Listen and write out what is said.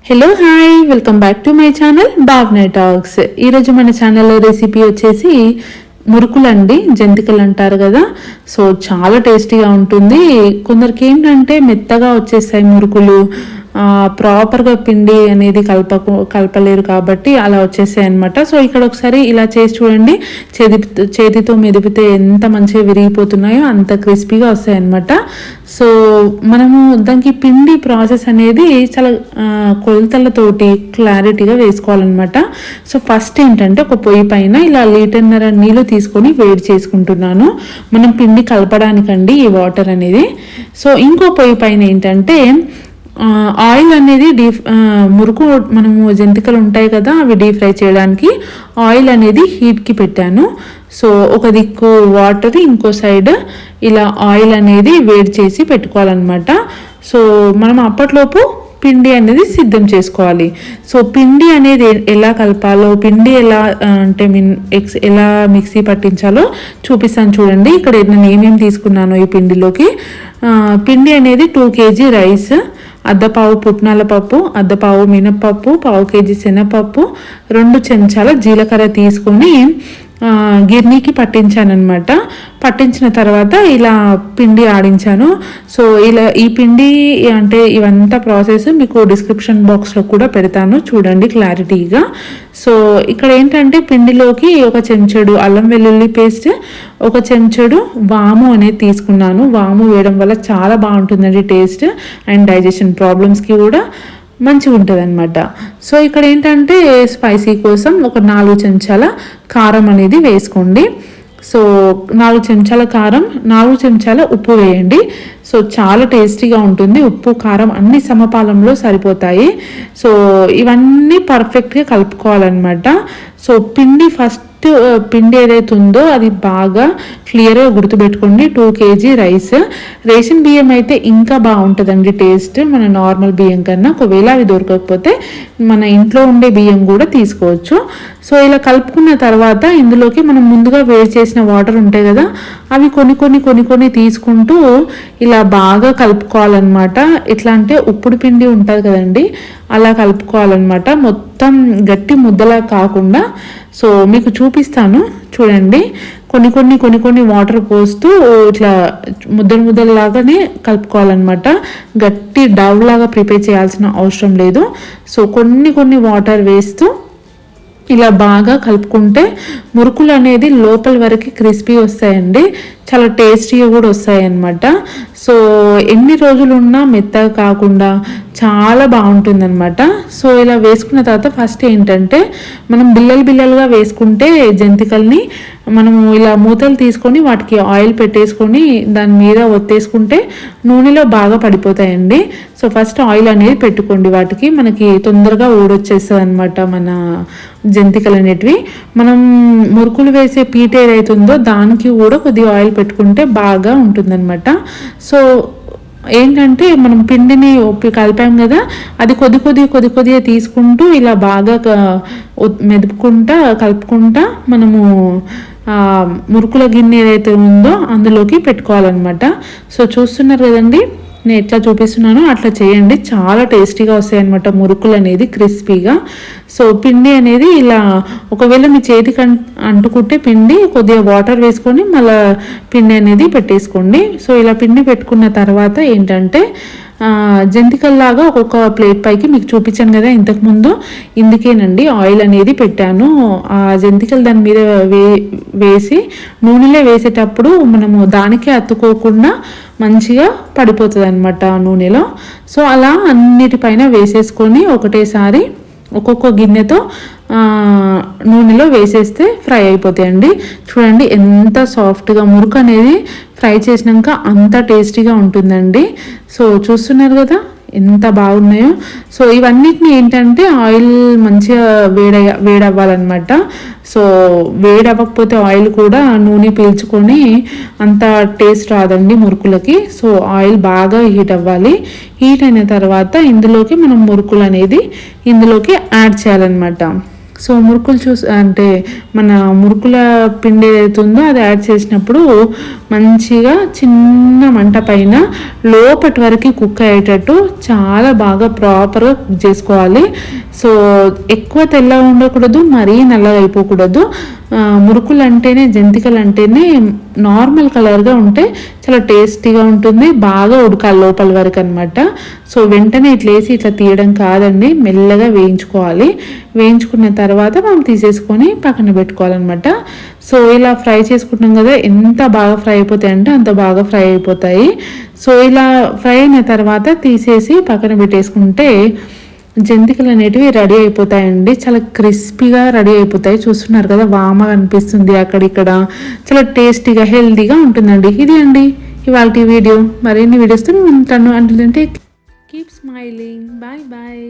Hello hi welcome back to my channel భావన talks. ఈరోజు మన ఛానల్లో రెసిపీ వచ్చేసి మురుకులు అండి, జంతికలు అంటారు కదా. సో చాలా టేస్టీగా ఉంటుంది. కొందరికి ఏంటంటే మెత్తగా వచ్చేస్తాయి మురుకులు, ప్రాపర్గా పిండి అనేది కలపలేరు కాబట్టి అలా వచ్చేసాయి అనమాట. సో ఇక్కడ ఒకసారి ఇలా చేసి చూడండి, చేతితో మెదిపితే ఎంత మంచిగా విరిగిపోతున్నాయో అంత క్రిస్పీగా వస్తాయి అనమాట. సో మనము దానికి పిండి ప్రాసెస్ అనేది చాలా కొలతలతోటి క్లారిటీగా వేసుకోవాలన్నమాట. సో ఫస్ట్ ఏంటంటే ఒక పొయ్యి పైన ఇలా 1.5 లీటర్ నీళ్ళు తీసుకొని వేడి చేసుకుంటున్నాను, మనం పిండి కలపడానికండి ఈ వాటర్ అనేది. సో ఇంకో పొయ్యి పైన ఏంటంటే ఆయిల్ అనేది మురుకు మనము జంతికలు ఉంటాయి కదా, అవి డీప్ ఫ్రై చేయడానికి ఆయిల్ అనేది హీట్కి పెట్టాను. సో ఒక దిక్కు వాటర్, ఇంకో సైడ్ ఇలా ఆయిల్ అనేది వేడి చేసి పెట్టుకోవాలన్నమాట. సో మనం అప్పట్లోపు పిండి అనేది సిద్ధం చేసుకోవాలి. సో పిండి అనేది ఎలా కలపాలో, పిండి ఎలా అంటే ఎలా మిక్సీ పట్టించాలో చూపిస్తాను చూడండి. ఇక్కడ నేను ఏమేమి తీసుకున్నాను ఈ పిండిలోకి. పిండి అనేది 2 kg రైస్, అద్దపావు పుట్నాల పప్పు, అద్దపావు మినప్పప్పు, 1/2 kg శనగపప్పు, 2 చెంచాల జీలకర్ర తీసుకొని గిర్నీకి పట్టించానమాట. పట్టించిన తర్వాత ఇలా పిండి ఆడించాను. సో ఇలా ఈ పిండి అంటే ఇవంతా ప్రాసెస్ మీకు డిస్క్రిప్షన్ బాక్స్లో కూడా పెడతాను చూడండి క్లారిటీగా. సో ఇక్కడ ఏంటంటే పిండిలోకి 1 చెంచాడు అల్లం వెల్లుల్లి పేస్ట్, 1 చెంచాడు వాము అనేది తీసుకున్నాను. వాము వేయడం వల్ల చాలా బాగుంటుందండి టేస్ట్, అండ్ డైజెషన్ ప్రాబ్లమ్స్కి కూడా మంచిగా ఉంటుంది అనమాట. సో ఇక్కడ ఏంటంటే స్పైసీ కోసం 4 చెంచాల కారం అనేది వేసుకోండి. సో 4 చెంచాల కారం, 4 చెంచాల ఉప్పు వేయండి. సో చాలా టేస్టీగా ఉంటుంది. ఉప్పు కారం అన్ని సమపాలంలో సరిపోతాయి. సో ఇవన్నీ పర్ఫెక్ట్గా కలుపుకోవాలన్నమాట. సో పిండి ఏదైతే ఉందో అది బాగా క్లియర్గా గుర్తుపెట్టుకోండి. 2 kg రైస్, రేషన్ బియ్యం అయితే ఇంకా బాగుంటుందండి టేస్ట్ మన నార్మల్ బియ్యం కన్నా. ఒకవేళ అవి దొరకకపోతే మన ఇంట్లో ఉండే బియ్యం కూడా తీసుకోవచ్చు. సో ఇలా కలుపుకున్న తర్వాత ఇందులోకి మనం ముందుగా వేడి చేసిన వాటర్ ఉంటాయి కదా, అవి కొన్ని తీసుకుంటూ ఇలా బాగా కలుపుకోవాలన్నమాట. ఎట్లా అంటే ఉప్పుడు పిండి ఉంటుంది కదండి, అలా కలుపుకోవాలన్నమాట. మొత్తం గట్టి ముద్దలా కాకుండా. సో మీకు చూపిస్తాను చూడండి. కొన్ని వాటర్ పోస్తూ ఇట్లా ముద్దలాగానే కలుపుకోవాలన్నమాట. గట్టి డవ్ లాగా ప్రిపేర్ చేయాల్సిన అవసరం లేదు. సో కొన్ని వాటర్ వేస్తూ ఇలా బాగా కలుపుకుంటే మురుకులు అనేది లోపల వరకు క్రిస్పీ వస్తాయండి, చాలా టేస్టీగా కూడా వస్తాయి అన్నమాట. సో ఎన్ని రోజులు ఉన్నా మెత్తగా కాకుండా చాలా బాగుంటుందన్నమాట. సో ఇలా వేసుకున్న తర్వాత ఫస్ట్ ఏంటంటే మనం బిల్లలుగా వేసుకుంటే జంతికల్ని మనము ఇలా మూతలు తీసుకొని వాటికి ఆయిల్ పెట్టేసుకొని దాని మీద ఒత్తేసుకుంటే నూనెలో బాగా పడిపోతాయండి. సో ఫస్ట్ ఆయిల్ అనేది పెట్టుకోండి, వాటికి మనకి తొందరగా ఊడొచ్చేస్తుంది అనమాట మన జంతికలు అనేటివి. మనం మురుకులు వేసే పీట ఏదైతుందో దానికి కూడా కొద్దిగా ఆయిల్ పెట్టుకుంటే బాగా ఉంటుందన్నమాట. సో ఏంటంటే మనం పిండిని కలిపాం కదా, అది కొద్దిగా తీసుకుంటూ ఇలా బాగా మెదుపుకుంటా కలుపుకుంటా మనము మురుకుల గిన్నె ఏదైతే ఉందో అందులోకి పెట్టుకోవాలన్నమాట. సో చూస్తున్నారు కదండి, నేను ఎట్లా చూపిస్తున్నానో అట్లా చేయండి, చాలా టేస్టీగా వస్తాయి అనమాట మురుకులు అనేది క్రిస్పీగా. సో పిండి అనేది ఇలా ఒకవేళ మీ చేతికి అంటుకుంటే పిండి కొద్దిగా వాటర్ వేసుకొని మళ్ళీ పిండి అనేది పెట్టేసుకోండి. సో ఇలా పిండి పెట్టుకున్న తర్వాత ఏంటంటే జంతికల్లాగా ఒక్కొక్క ప్లేట్ పైకి మీకు చూపించాను కదా ఇంతకుముందు, ఇందుకేనండి ఆయిల్ అనేది పెట్టాను. ఆ జంతికలు దాని మీద వేసి నూనెలో వేసేటప్పుడు మనము దానికే అతుక్కోకుండా మంచిగా పడిపోతుంది అనమాట నూనెలో. సో అలా అన్నిటిపైన వేసేసుకొని ఒకటేసారి ఒక్కొక్క గిన్నెతో నూనెలో వేసేస్తే ఫ్రై అయిపోతాయండి. చూడండి ఎంత సాఫ్ట్గా మురుకు అనేది ఫ్రై చేసినాక అంత టేస్టీగా ఉంటుందండి. సో చూస్తున్నారు కదా ఎంత బాగున్నాయో. సో ఇవన్నిటిని ఏంటంటే ఆయిల్ మంచిగా వేడవ్వాలన్నమాట. సో వేడవ్వకపోతే ఆయిల్ కూడా నూనె పీల్చుకొని అంత టేస్ట్ రాదండి మురుకులకి. సో ఆయిల్ బాగా హీట్ అవ్వాలి. హీట్ అయిన తర్వాత ఇందులోకి మనం మురుకులు అనేది ఇందులోకి యాడ్ చేయాలన్నమాట. సో మురుకులు అంటే మన మురుకుల పిండి ఏదైతుందో అది యాడ్ చేసినప్పుడు మంచిగా చిన్న మంట పైన లోపటి వరకు కుక్ అయ్యేటట్టు చాలా బాగా ప్రాపర్గా కుక్ చేసుకోవాలి. సో ఎక్కువ తెల్లగా ఉండకూడదు, మరీ నల్లగా అయిపోకూడదు. మురుకులు అంటేనే, జంతికలు అంటేనే నార్మల్ కలర్గా ఉంటే చాలా టేస్టీగా ఉంటుంది. బాగా ఉడకాలి లోపల వరకు అనమాట. సో వెంటనే ఇట్లా వేసి ఇట్లా తీయడం కాదండి, మెల్లగా వేయించుకోవాలి. వేయించుకున్న తర్వాత మనం తీసేసుకొని పక్కన పెట్టుకోవాలన్నమాట. సో ఇలా ఫ్రై చేసుకుంటాం కదా, ఎంత బాగా ఫ్రై అయిపోతాయి అంటే అంత బాగా ఫ్రై అయిపోతాయి. సో ఇలా ఫ్రై అయిన తర్వాత తీసేసి పక్కన పెట్టేసుకుంటే జంతికలు అనేటివి రెడీ అయిపోతాయండి. చాలా క్రిస్పీగా రెడీ అయిపోతాయి. చూస్తున్నారు కదా, వామగా అనిపిస్తుంది అక్కడిక్కడ. చాలా టేస్టీగా హెల్తీగా ఉంటుందండి. ఇది అండి ఇవాళ వీడియో. మరిన్ని వీడియోస్తో మేము ఉంటాను. అంటే కీప్ స్మైలింగ్. Bye bye.